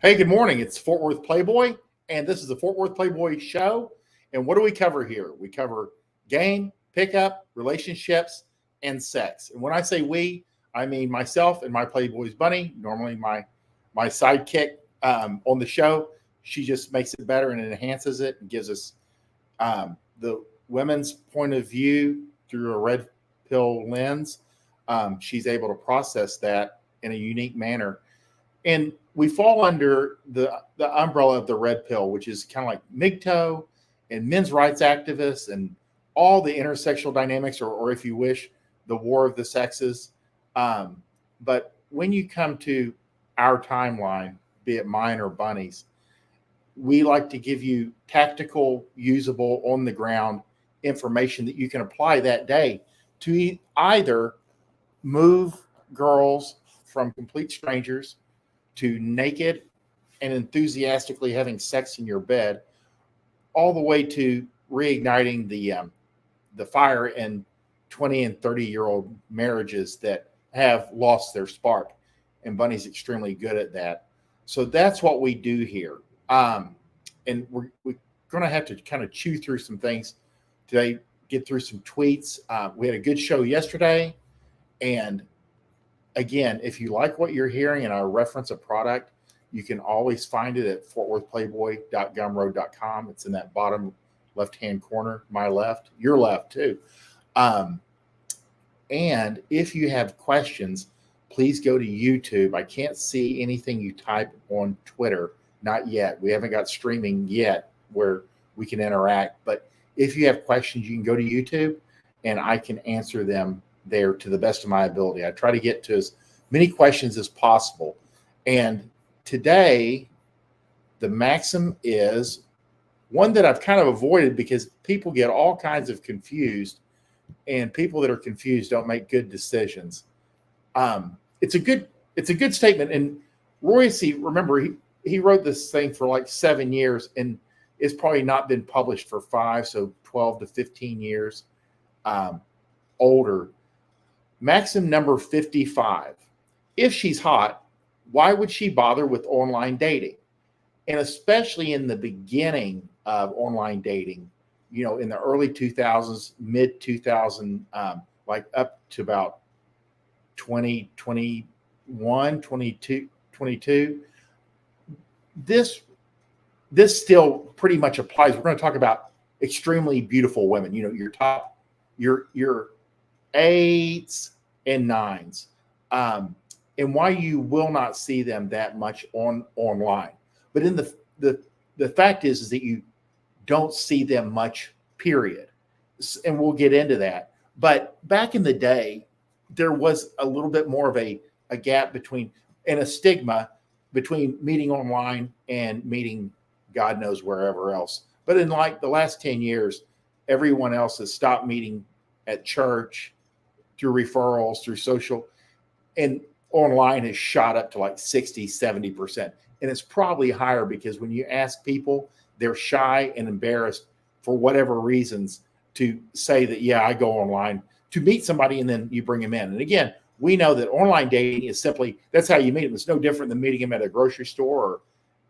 Hey, good morning. It's Fort Worth Playboy, and this is the Fort Worth Playboy show. And what do we cover here? We cover game, pickup, relationships, and sex. And when I say we, I mean myself and my Playboy's bunny, normally my sidekick on the show. She just makes it better and enhances it and gives us the women's point of view through a red pill lens. She's able to process that in a unique manner. And we fall under the umbrella of the red pill, which is kind of like MGTOW and men's rights activists and all the intersectional dynamics, or if you wish, the war of the sexes. But when you come to our timeline, be it mine or Bunny's, we like to give you tactical, usable, on the ground information that you can apply that day to either move girls from complete strangers to naked and enthusiastically having sex in your bed, all the way to reigniting the fire in 20 and 30-year-old marriages that have lost their spark. And Bunny's extremely good at that. So that's what we do here. And we're going to have to kind of chew through some things today, get through some tweets. We had a good show yesterday. And again, if you like what you're hearing and I reference a product, you can always find it at fortworthplayboy.gumroad.com. It's in that bottom left-hand corner, my left, your left too. And if you have questions, please go to YouTube. I can't see anything you type on Twitter. Not yet. We haven't got streaming yet where we can interact. But if you have questions, you can go to YouTube and I can answer them there to the best of my ability. I try to get to as many questions as possible. And today, the maxim is one that I've kind of avoided because people get all kinds of confused, and people that are confused don't make good decisions. It's a good statement. And Royce, remember, he wrote this thing for like 7 years, and it's probably not been published for 5, so 12 to 15 years older. Maxim number 55. If she's hot, why would she bother with online dating? And especially in the beginning of online dating, in the early 2000s, mid 2000, like up to about 2021, 22, this still pretty much applies. We're going to talk about extremely beautiful women, your top, your 8s and 9s, and why you will not see them that much online. But in the fact is that you don't see them much, period. And we'll get into that. But back in the day, there was a little bit more of a gap between, and a stigma between meeting online and meeting God knows wherever else. But in like the last 10 years, everyone else has stopped meeting at church, through referrals, through social, and online has shot up to like 60, 70%. And it's probably higher because when you ask people, they're shy and embarrassed for whatever reasons to say that, yeah, I go online to meet somebody and then you bring them in. And again, we know that online dating is simply, that's how you meet them. It's no different than meeting them at a grocery store or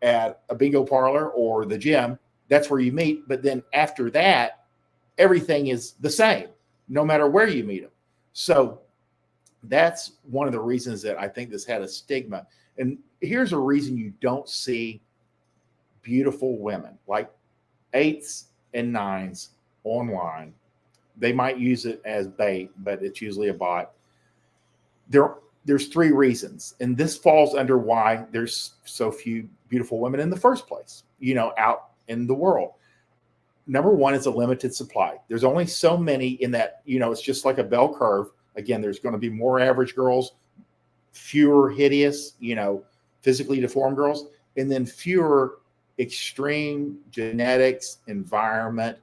at a bingo parlor or the gym. That's where you meet. But then after that, everything is the same, no matter where you meet them. So that's one of the reasons that I think this had a stigma. And here's a reason you don't see beautiful women like 8s and 9s online. They might use it as bait, but it's usually a bot. There's 3 reasons. And this falls under why there's so few beautiful women in the first place, out in the world. Number one is a limited supply. There's only so many in that, it's just like a bell curve. Again, there's going to be more average girls, fewer hideous, physically deformed girls, and then fewer extreme genetics, environment,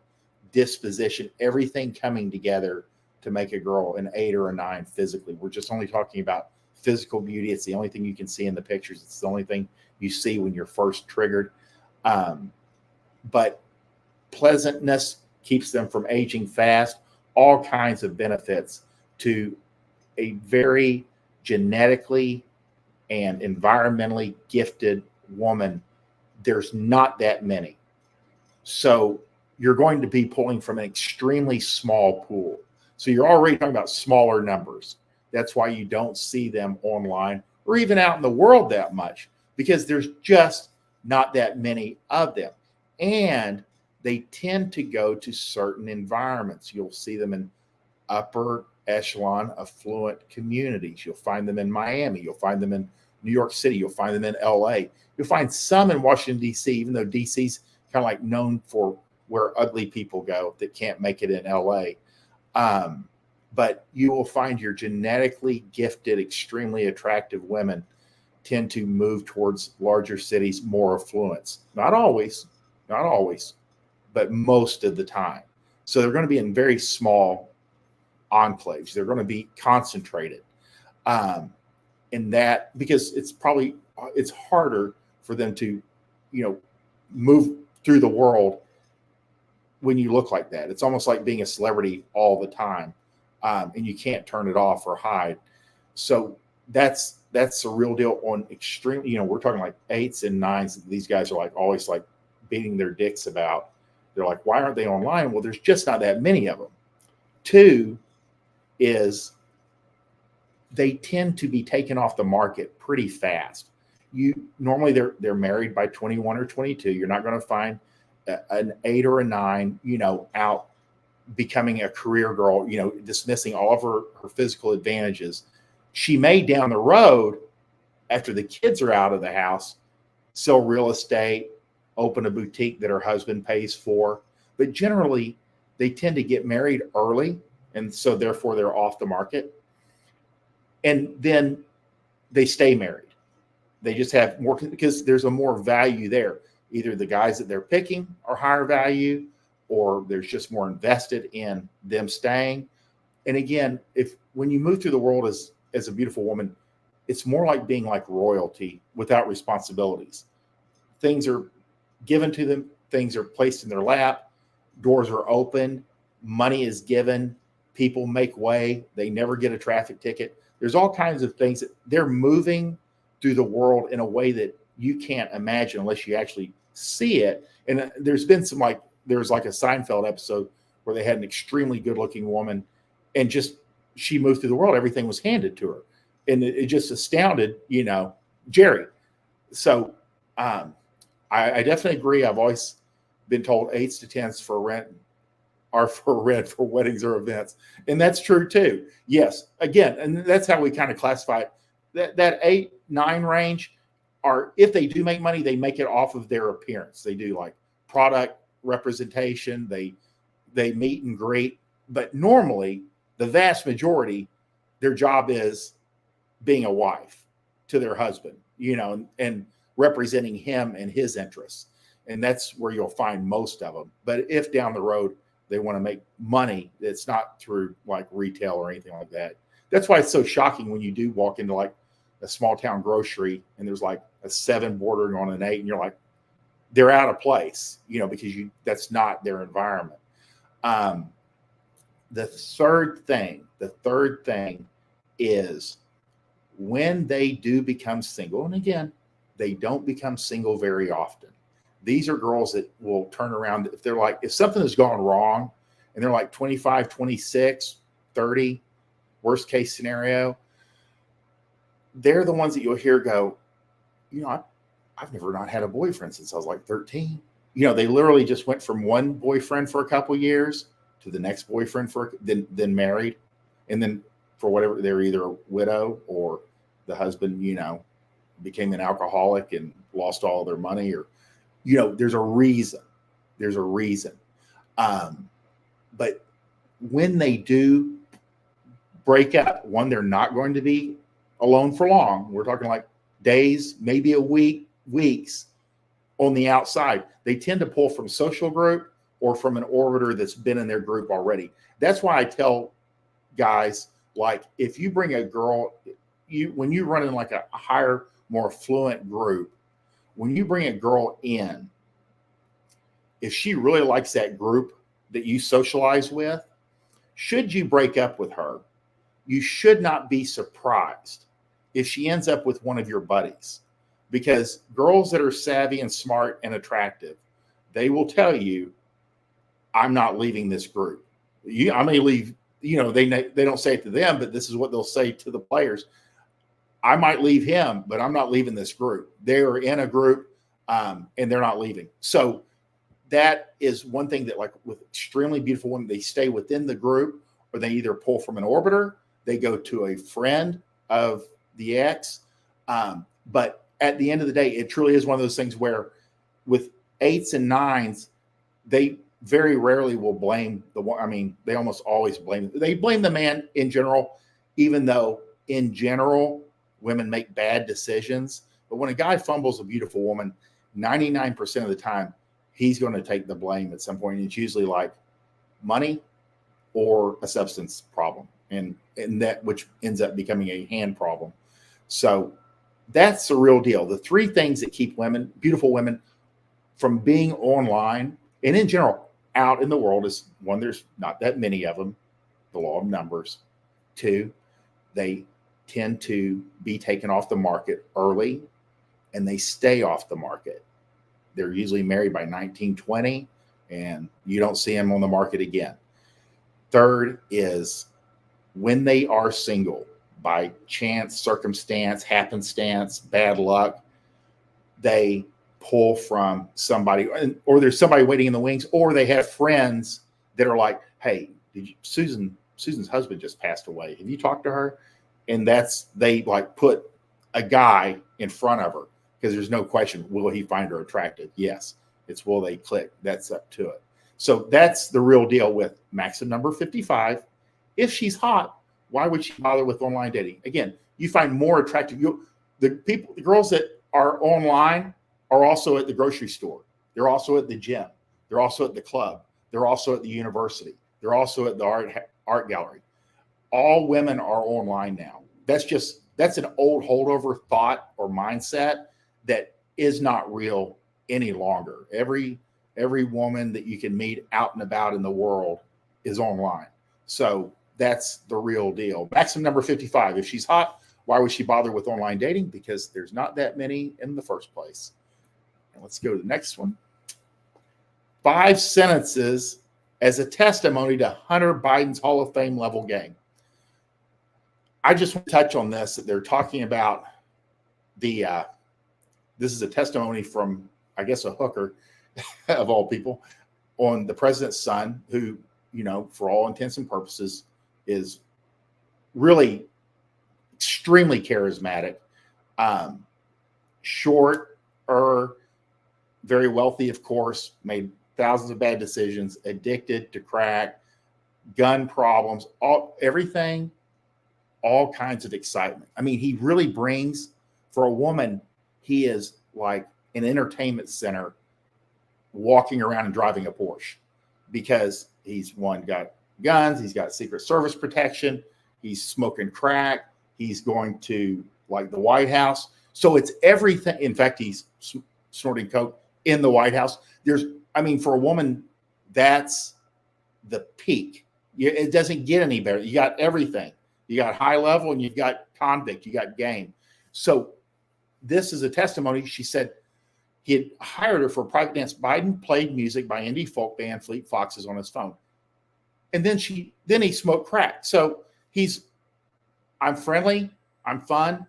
disposition, everything coming together to make a girl an 8 or a 9 physically. We're just only talking about physical beauty. It's the only thing you can see in the pictures. It's the only thing you see when you're first triggered. But pleasantness keeps them from aging fast, all kinds of benefits to a very genetically and environmentally gifted woman, there's not that many. So you're going to be pulling from an extremely small pool. So you're already talking about smaller numbers. That's why you don't see them online or even out in the world that much, because there's just not that many of them. And they tend to go to certain environments. You'll see them in upper echelon affluent communities. You'll find them in Miami. You'll find them in New York City. You'll find them in LA. You'll find some in Washington, D.C., even though D.C.'s kind of like known for where ugly people go that can't make it in LA. But you will find your genetically gifted, extremely attractive women tend to move towards larger cities, more affluence. Not always, but most of the time. So they're going to be in very small enclaves. They're going to be concentrated in that, because it's harder for them to, move through the world when you look like that. It's almost like being a celebrity all the time, and you can't turn it off or hide. So that's the real deal on extreme. We're talking like 8s and 9s. These guys are like always like beating their dicks about. They're like, why aren't they online? Well, there's just not that many of them. 2 is they tend to be taken off the market pretty fast. Normally they're married by 21 or 22. You're not going to find an 8 or a 9, out becoming a career girl, dismissing all of her physical advantages. She may down the road, after the kids are out of the house, sell real estate, open a boutique that her husband pays for. But generally, they tend to get married early, and so therefore they're off the market. And then they stay married. They just have more, because there's a more value there. Either the guys that they're picking are higher value, or there's just more invested in them staying. And again, when you move through the world as a beautiful woman, it's more like being like royalty without responsibilities. Things are given to them. Things are placed in their lap. Doors are open. Money is given. People make way. They never get a traffic ticket. There's all kinds of things that they're moving through the world in a way that you can't imagine unless you actually see it. And there's been there's like a Seinfeld episode where they had an extremely good looking woman, and she moved through the world. Everything was handed to her. And it just astounded, Jerry. So I definitely agree. I've always been told 8s to 10s for rent are for rent for weddings or events. And that's true too. Yes. Again, and that's how we kind of classify it. That 8, 9 range are, if they do make money, they make it off of their appearance. They do like product representation. They meet and greet. But normally, the vast majority, their job is being a wife to their husband, and representing him and his interests. And that's where you'll find most of them. But if down the road they want to make money, it's not through like retail or anything like that. That's why it's so shocking when you do walk into like a small town grocery and there's like a 7 bordering on an 8, and you're like, they're out of place, because that's not their environment. The third thing is when they do become single, and again, they don't become single very often. These are girls that will turn around if something has gone wrong and they're like 25, 26, 30, worst case scenario, they're the ones that you'll hear go, I've never not had a boyfriend since I was like 13. They literally just went from one boyfriend for a couple of years to the next boyfriend then married. And then for whatever, they're either a widow or the husband, became an alcoholic and lost all their money, or, there's a reason. But when they do break up, one, they're not going to be alone for long. We're talking like days, maybe a week, weeks on the outside. They tend to pull from social group or from an orbiter that's been in their group already. That's why I tell guys, like, if you bring a girl, when you run in like a higher, more affluent group, when you bring a girl in, if she really likes that group that you socialize with, should you break up with her, you should not be surprised if she ends up with one of your buddies, because girls that are savvy and smart and attractive, they will tell you, I'm not leaving this group. I may leave, they don't say it to them, but this is what they'll say to the players. I might leave him, but I'm not leaving this group. They're in a group and they're not leaving. So that is one thing that, like with extremely beautiful women, they stay within the group, or they either pull from an orbiter, they go to a friend of the ex. But at the end of the day, it truly is one of those things where with 8s and 9s, they very rarely will blame the one. I mean, they almost always blame the man in general, even though in general women make bad decisions. But when a guy fumbles a beautiful woman, 99% of the time, he's going to take the blame at some point. And it's usually like money or a substance problem, and that which ends up becoming a hand problem. So that's the real deal. The three things that keep women, beautiful women, from being online and in general out in the world is: one, there's not that many of them, the law of numbers. Two, they tend to be taken off the market early, and they stay off the market. They're usually married by 1920, and you don't see them on the market again. Third is when they are single, by chance, circumstance, happenstance, bad luck, they pull from somebody, or there's somebody waiting in the wings, or they have friends that are like, hey, Susan's husband just passed away. Have you talked to her? And they like put a guy in front of her, because there's no question, will he find her attractive? Yes. It's will they click? That's up to it. So that's the real deal with maxim number 55. If she's hot, why would she bother with online dating? Again, you find more attractive. The girls that are online are also at the grocery store. They're also at the gym. They're also at the club. They're also at the university. They're also at the art gallery. All women are online now. That's an old holdover thought or mindset that is not real any longer. Every woman that you can meet out and about in the world is online. So that's the real deal. Maxim number 55. If she's hot, why would she bother with online dating? Because there's not that many in the first place. And let's go to the next one. 5 sentences as a testimony to Hunter Biden's Hall of Fame level game. I just want to touch on this, that they're talking about this is a testimony from, I guess, a hooker of all people, on the president's son, who, for all intents and purposes, is really extremely charismatic, short, very wealthy, of course, made thousands of bad decisions, addicted to crack, gun problems, everything, all kinds of excitement. I mean, he really brings, for a woman, he is like an entertainment center walking around and driving a Porsche, because he's got guns, he's got Secret Service protection, he's smoking crack, he's going to like the White House. So it's everything. In fact, he's snorting coke in the White House. For a woman, that's the peak. It doesn't get any better. You got everything. You got high level, and you've got convict, you got game. So this is a testimony. She said he had hired her for a private dance. Biden played music by indie folk band Fleet Foxes on his phone. And then he smoked crack. So I'm friendly, I'm fun,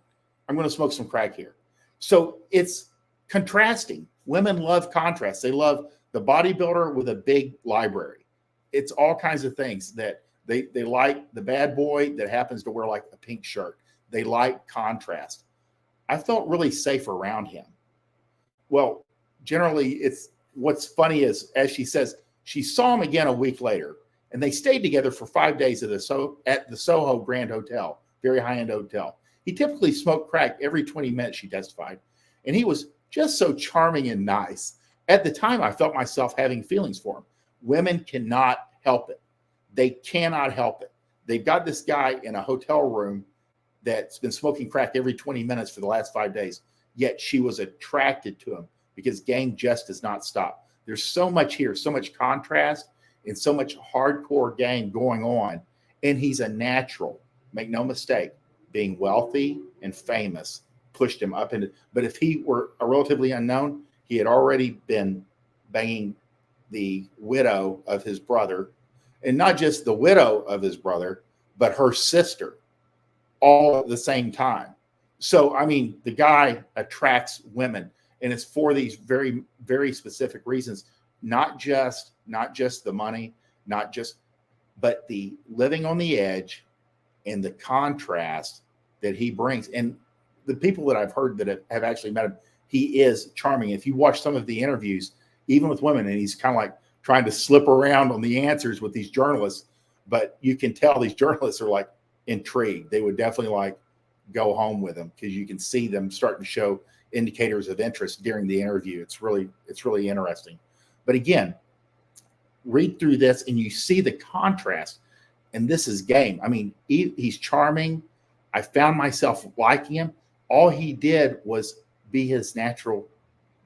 I'm going to smoke some crack here. So it's contrasting. Women love contrast. They love the bodybuilder with a big library. It's all kinds of things that they like. The bad boy that happens to wear like a pink shirt. They like contrast. I felt really safe around him. Well, generally, what's funny is, as she says, she saw him again a week later, and they stayed together for 5 days at the Soho Grand Hotel, very high-end hotel. He typically smoked crack every 20 minutes, she testified, and he was just so charming and nice. At the time, I felt myself having feelings for him. Women cannot help it. They cannot help it. They've got this guy in a hotel room that's been smoking crack every 20 minutes for the last 5 days, yet she was attracted to him because game just does not stop. There's so much here, so much contrast, and so much hardcore game going on, and he's a natural. Make no mistake, being wealthy and famous pushed him up into. But if he were a relatively unknown, he had already been banging the widow of his brother, and not just the widow of his brother, but her sister, all at the same time. So, I mean, the guy attracts women, and it's for these very, very specific reasons. Not just the money, but the living on the edge and the contrast that he brings. And the people that I've heard that have actually met him, he is charming. If you watch some of the interviews, even with women, and he's kind of like trying to slip around on the answers with these journalists, but you can tell these journalists are like intrigued. They would definitely like go home with him because you can see them starting to show indicators of interest during the interview. It's really interesting. But again, read through this and you see the contrast, and this is game. I mean, he's charming. I found myself liking him. All he did was be his natural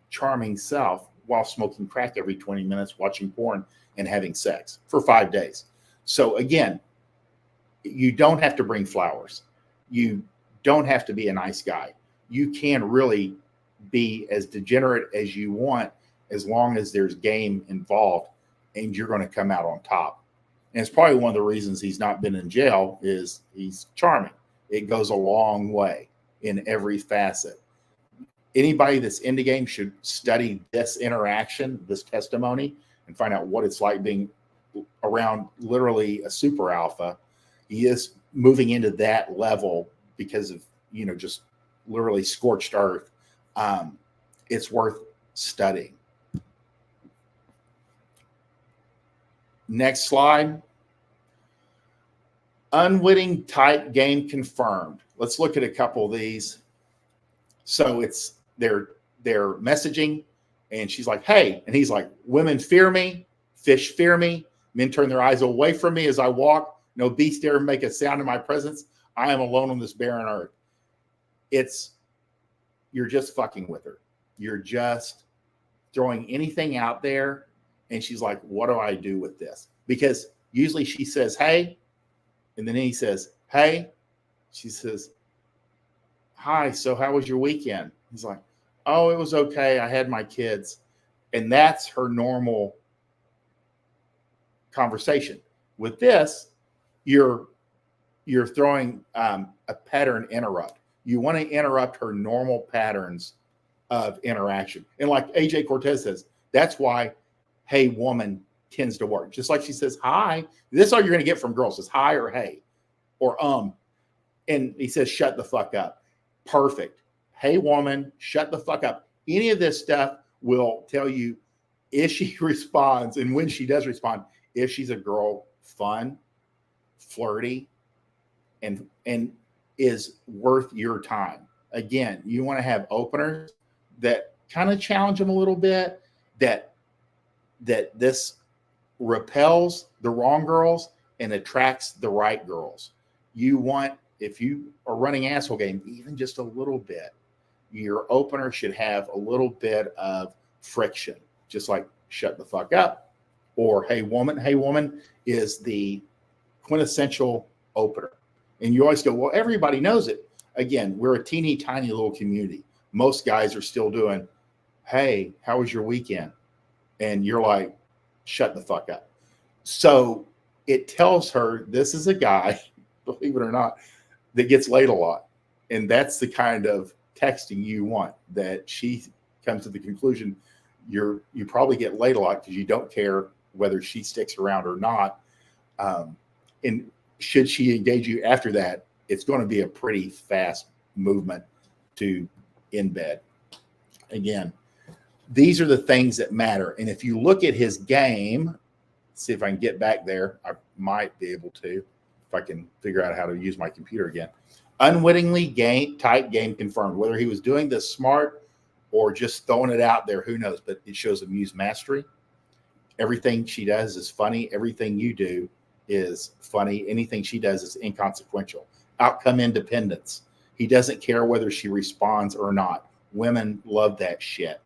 charming self while smoking crack every 20 minutes, watching porn, and having sex for 5 days. So again, you don't have to bring flowers. You don't have to be a nice guy. You can really be as degenerate as you want as long as there's game involved, and you're going to come out on top. And it's probably one of the reasons he's not been in jail is he's charming. It goes a long way in every facet. Anybody that's into game should study this interaction, this testimony, and find out what it's like being around literally a super alpha. He is moving into that level because of, just literally scorched earth. It's worth studying. Next slide. Unwitting type game confirmed. Let's look at a couple of these. So it's they're messaging, and she's like, "Hey," and he's like, "Women fear me, fish fear me, men turn their eyes away from me as I walk. No beast dare make a sound in my presence. I am alone on this barren earth." You're just fucking with her. You're just throwing anything out there, and she's like, "What do I do with this?" Because usually she says, "Hey," and then he says, "Hey." She says, "Hi, so how was your weekend?" He's like, "Oh, it was okay. I had my kids." And that's her normal conversation. With this, you're throwing a pattern interrupt. You want to interrupt her normal patterns of interaction. And like AJ Cortez says, that's why "hey woman" tends to work. Just like she says hi. This is all you're going to get from girls is hi or hey or and he says shut the fuck up. Perfect. "Hey woman, shut the fuck up." Any of this stuff will tell you if she responds, and when she does respond, if she's a girl fun, flirty, and is worth your time. Again, you want to have openers that kind of challenge them a little bit, that this repels the wrong girls and attracts the right girls. You want, if you are running asshole game, even just a little bit, your opener should have a little bit of friction, just like shut the fuck up or hey woman is the quintessential opener. And you always go, well, everybody knows it. Again, we're a teeny tiny little community. Most guys are still doing, "Hey, how was your weekend?" And you're like, shut the fuck up. So it tells her this is a guy, believe it or not, that gets laid a lot. And that's the kind of texting you want, that she comes to the conclusion you probably get laid a lot because you don't care whether she sticks around or not. And should she engage you after that, it's going to be a pretty fast movement to in bed. Again, these are the things that matter. And if you look at his game, see if I can get back there. I might be able to, if I can figure out how to use my computer again. Unwittingly type game confirmed. Whether he was doing this smart or just throwing it out there, who knows? But it shows amuse mastery. Everything she does is funny. Everything you do is funny. Anything she does is inconsequential. Outcome independence. He doesn't care whether she responds or not. Women love that shit.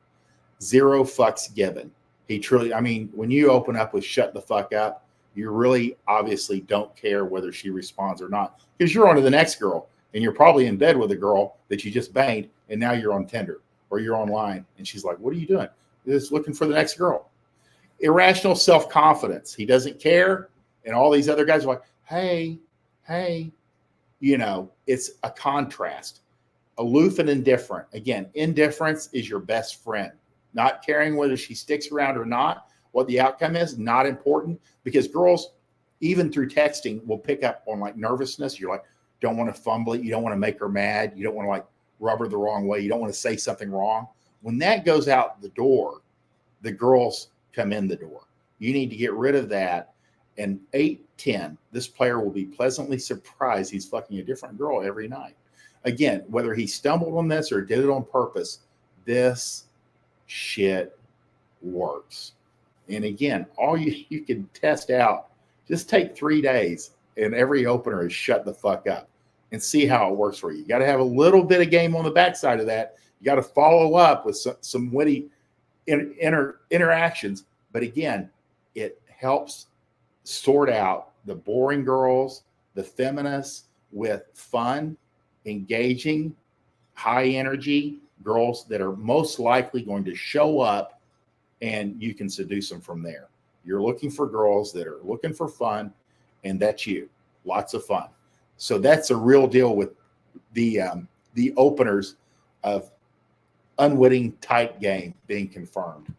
Zero fucks given. He truly, I mean, when you open up with shut the fuck up, you really obviously don't care whether she responds or not because you're on to the next girl. And you're probably in bed with a girl that you just banged, and now you're on Tinder or you're online. And she's like, what are you doing? Just looking for the next girl. Irrational self-confidence. He doesn't care. And all these other guys are like, hey, it's a contrast. Aloof and indifferent. Again, indifference is your best friend. Not caring whether she sticks around or not, what the outcome is, not important, because girls, even through texting, will pick up on like nervousness. You're like, don't want to fumble it. You don't want to make her mad. You don't want to like rub her the wrong way. You don't want to say something wrong. When that goes out the door, the girls come in the door. You need to get rid of that. And 8-10, this player will be pleasantly surprised he's fucking a different girl every night. Again, whether he stumbled on this or did it on purpose, this shit works. And again, all you can test out, just take 3 days and every opener is shut the fuck up and see how it works for you. You got to have a little bit of game on the backside of that. You got to follow up with some witty interactions. But again, it helps sort out the boring girls, the feminists, with fun, engaging, high energy girls that are most likely going to show up, and you can seduce them from there. You're looking for girls that are looking for fun, and that's you. Lots of fun. So that's a real deal with the openers of unwitting tight game being confirmed.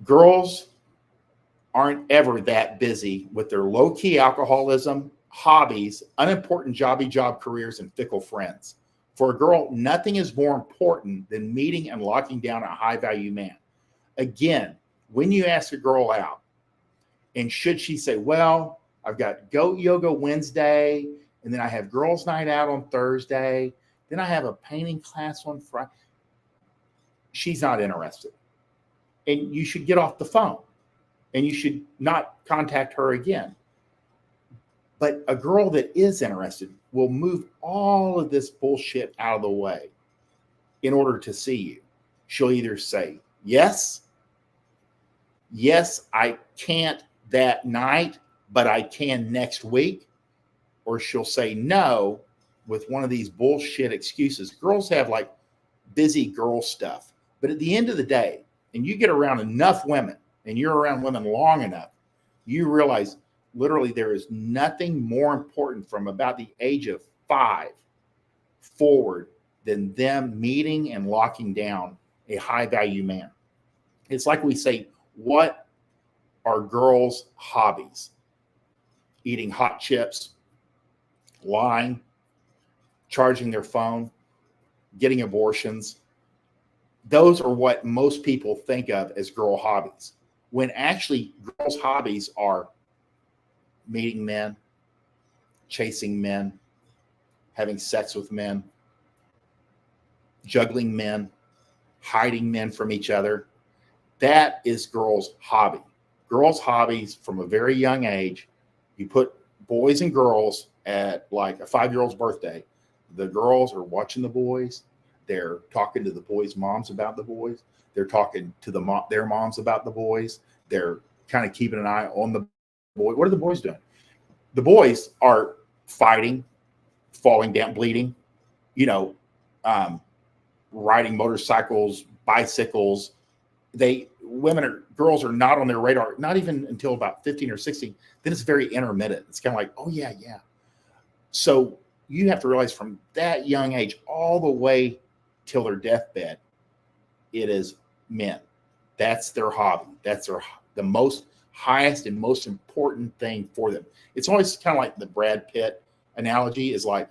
Girls aren't ever that busy with their low-key alcoholism, hobbies, unimportant job careers, and fickle friends. For a girl, nothing is more important than meeting and locking down a high-value man. Again, when you ask a girl out, and should she say, well, I've got goat yoga Wednesday, and then I have girls' night out on Thursday, then I have a painting class on Friday, she's not interested. And you should get off the phone, and you should not contact her again. But a girl that is interested will move all of this bullshit out of the way in order to see you. She'll either say, yes, I can't that night, but I can next week. Or she'll say no with one of these bullshit excuses. Girls have like busy girl stuff. But at the end of the day, and you get around enough women, and you're around women long enough, you realize literally there is nothing more important from about the age of 5 forward than them meeting and locking down a high value man. It's like we say, what are girls' hobbies? Eating hot chips, lying, charging their phone, getting abortions. Those are what most people think of as girl hobbies, when actually girls' hobbies are meeting men, chasing men, having sex with men, juggling men, hiding men from each other. That is girls' hobby. Girls' hobbies from a very young age, you put boys and girls at like a 5-year-old's birthday. The girls are watching the boys. They're talking to the boys' moms about the boys. They're talking to their moms about the boys. They're kind of keeping an eye on the boy. What are the boys doing? The boys are fighting, falling down, bleeding, riding motorcycles, bicycles. Girls are not on their radar, not even until about 15 or 16. Then it's very intermittent. It's kind of like, oh yeah. So you have to realize from that young age all the way till their deathbed, it is men. That's their hobby. That's the most highest and most important thing for them. It's always kind of like the Brad Pitt analogy is like,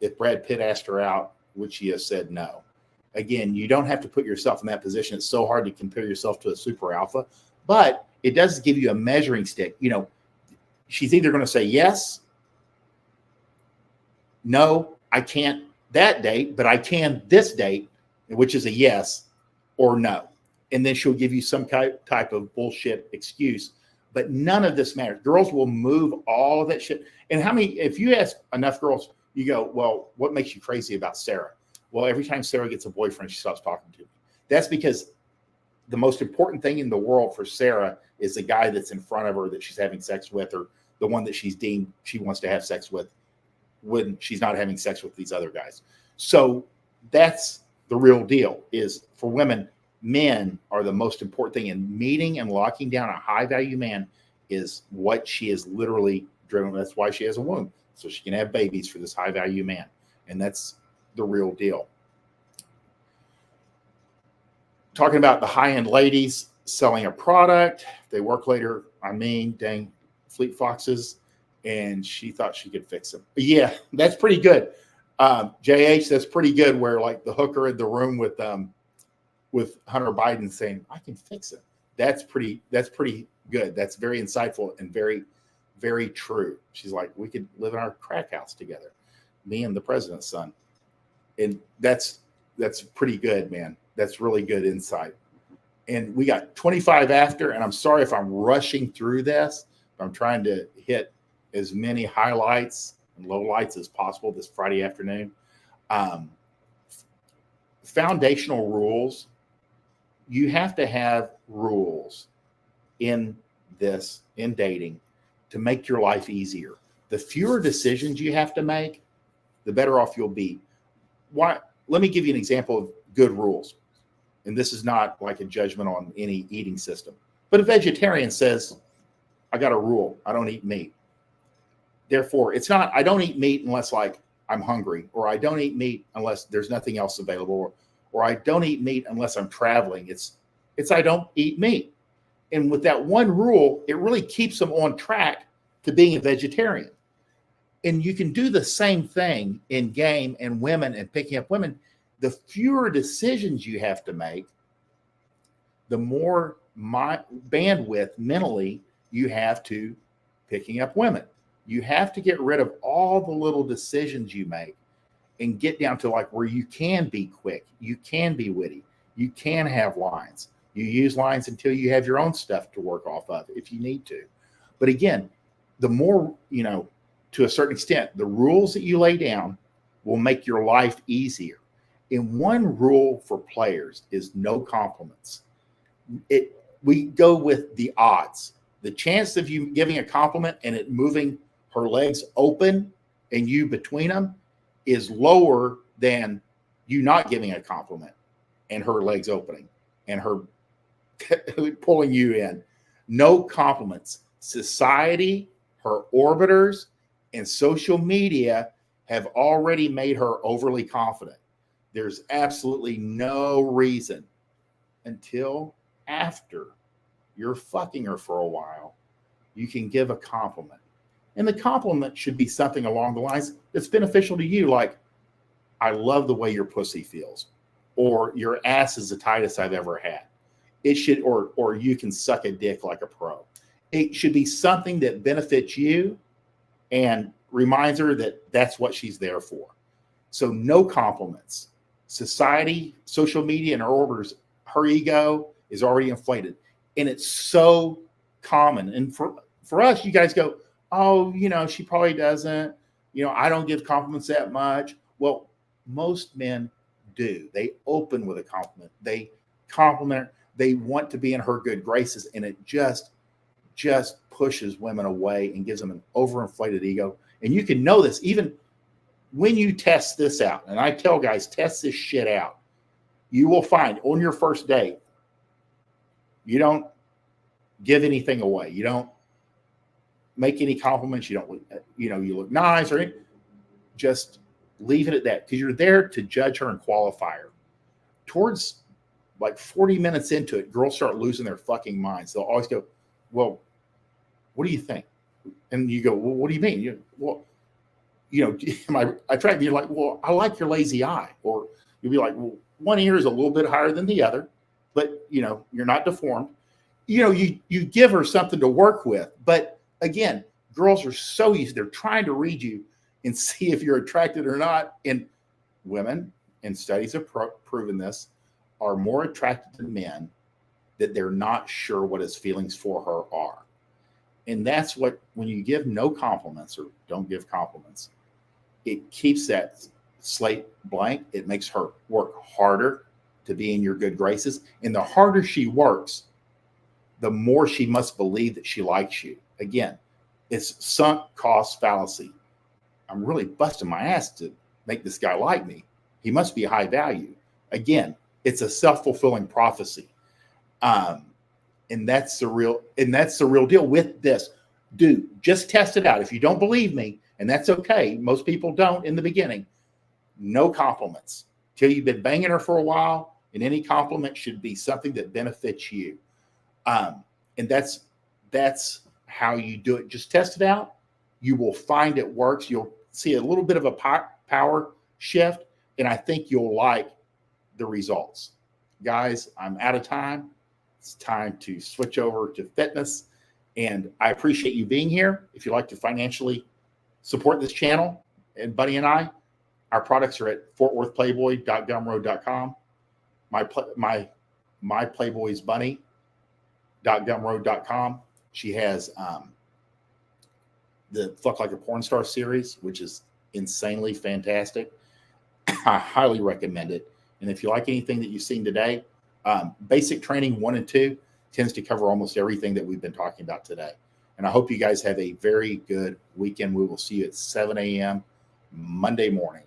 if Brad Pitt asked her out, would she have said no? Again, you don't have to put yourself in that position. It's so hard to compare yourself to a super alpha, but it does give you a measuring stick. She's either going to say yes, no, I can't that date, but I can this date, which is a yes, or no. And then she'll give you some type of bullshit excuse. But none of this matters. Girls will move all of that shit. And if you ask enough girls, you go, well, what makes you crazy about Sarah? Well, every time Sarah gets a boyfriend, she stops talking to me. That's because the most important thing in the world for Sarah is the guy that's in front of her that she's having sex with, or the one that she's deemed she wants to have sex with when she's not having sex with these other guys. So that's the real deal. Is for women, men are the most important thing, and meeting and locking down a high value man is what she is literally driven. That's why she has a womb, so she can have babies for this high value man. And that's the real deal. Talking about the high end ladies selling a product, they work later. I mean, dang fleet foxes, and she thought she could fix them. But yeah, that's pretty good. JH, that's pretty good. Where like the hooker in the room with Hunter Biden saying, "I can fix it." That's pretty good. That's very insightful and very, very true. She's like, we could live in our crack house together, me and the president's son. And that's pretty good, man. That's really good insight. And we got 25 after, and I'm sorry if I'm rushing through this, but I'm trying to hit as many highlights and lowlights as possible this Friday afternoon. Foundational rules. You have to have rules in dating to make your life easier. The fewer decisions you have to make, the better off you'll be. Why? Let me give you an example of good rules. And this is not like a judgment on any eating system. But a vegetarian says, I got a rule. I don't eat meat. Therefore, it's not, I don't eat meat unless like I'm hungry, or I don't eat meat unless there's nothing else available, or I don't eat meat unless I'm traveling. It's I don't eat meat. And with that one rule, it really keeps them on track to being a vegetarian. And you can do the same thing in game and women and picking up women. The fewer decisions you have to make, the more bandwidth mentally you have to picking up women. You have to get rid of all the little decisions you make and get down to like where you can be quick, you can be witty, you can have lines. You use lines until you have your own stuff to work off of if you need to. But again, the more, to a certain extent, the rules that you lay down will make your life easier. And one rule for players is no compliments. We go with the odds. The chance of you giving a compliment and it moving her legs open and you between them is lower than you not giving a compliment and her legs opening and her pulling you in. No compliments. Society, her orbiters, and social media have already made her overly confident. There's absolutely no reason until after you're fucking her for a while, you can give a compliment. And the compliment should be something along the lines that's beneficial to you, like, I love the way your pussy feels, or your ass is the tightest I've ever had. It should, or you can suck a dick like a pro. It should be something that benefits you and reminds her that that's what she's there for. So no compliments. Society, social media, and her orders, her ego is already inflated. And it's so common. And for us, you guys go, oh, she probably doesn't. I don't give compliments that much. Well, most men do. They open with a compliment. They compliment her. They want to be in her good graces. And it just pushes women away and gives them an overinflated ego. And you can know this even when you test this out. And I tell guys, test this shit out. You will find on your first date, you don't give anything away. You don't make any compliments. You don't, you look nice or anything. Just leave it at that, because you're there to judge her and qualify her. Towards like 40 minutes into it, girls start losing their fucking minds. They'll always go, well, what do you think? And you go, well, what do you mean? Am I attractive? You're like, well, I like your lazy eye. Or you'll be like, well, one ear is a little bit higher than the other, but you're not deformed. You give her something to work with. But again, girls are so easy. They're trying to read you and see if you're attracted or not. And women, and studies have proven this, are more attracted to men that they're not sure what his feelings for her are. And that's what, when you give no compliments or don't give compliments, it keeps that slate blank. It makes her work harder to be in your good graces. And the harder she works, the more she must believe that she likes you. Again, It's sunk cost fallacy. I'm really busting my ass to make this guy like me. He must be high value. Again, it's a self-fulfilling prophecy. And that's the real deal with this. Dude, just test it out. If you don't believe me, and that's okay. Most people don't in the beginning. No compliments till you've been banging her for a while, and any compliment should be something that benefits you. And that's how you do it. Just test it out. You will find it works. You'll see a little bit of a power shift, and I think you'll like the results. Guys, I'm out of time. It's time to switch over to fitness, and I appreciate you being here. If you'd like to financially support this channel and Bunny and I, our products are at fortworthplayboy.gumroad.com. My Playboy's Bunny.gumroad.com. She has the Fuck Like a Porn Star series, which is insanely fantastic. I highly recommend it. And if you like anything that you've seen today, basic training 1 and 2 tends to cover almost everything that we've been talking about today. And I hope you guys have a very good weekend. We will see you at 7 a.m. Monday morning.